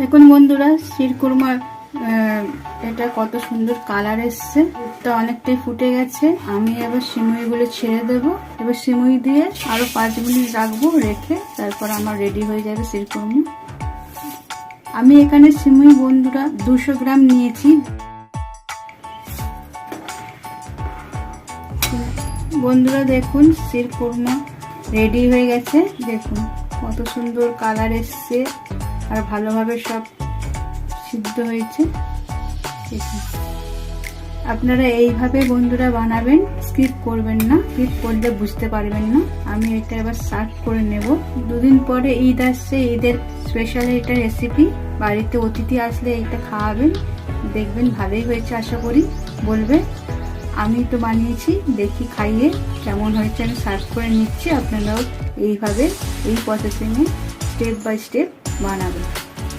দেখুন বন্ধুরা, শিরকুরমা এটা কত সুন্দর কালার এসছে। দুধটা অনেকটাই ফুটে গেছে। আমি এবার সিমুইগুলো ছেড়ে দেব। এবার সিমুই দিয়ে আরো 5 মিনিট রাখবো, রেখে তারপর আমার রেডি হয়ে যাবে শিরকুরমা। আমি এখানে সিমুই বন্ধুরা 200 গ্রাম নিয়েছি। বন্ধুরা দেখুন, শিরকুরমা রেডি হয়ে গেছে। দেখুন কত সুন্দর কালার এসছে আর ভালোভাবে সব সিদ্ধ হয়েছে। আপনারা এইভাবে বন্ধুরা বানাবেন, স্কিপ করবেন না, স্কিপ করলে বুঝতে পারবেন না। আমি এটা এবার সার্ভ করে নেব। দুদিন পরে ঈদ আসছে, ঈদের স্পেশাল এটা রেসিপি। বাড়িতে অতিথি আসলে এটা খাওয়াবেন, দেখবেন ভালোই হয়েছে আশা করি বলবে। আমি তো বানিয়েছি, দেখি খাইয়ে কেমন হয়েছে আমি সার্ভ করে নিচ্ছি। আপনারাও এইভাবে এই প্রসেসিংয়ে স্টেপ বাই স্টেপ বানাবেন।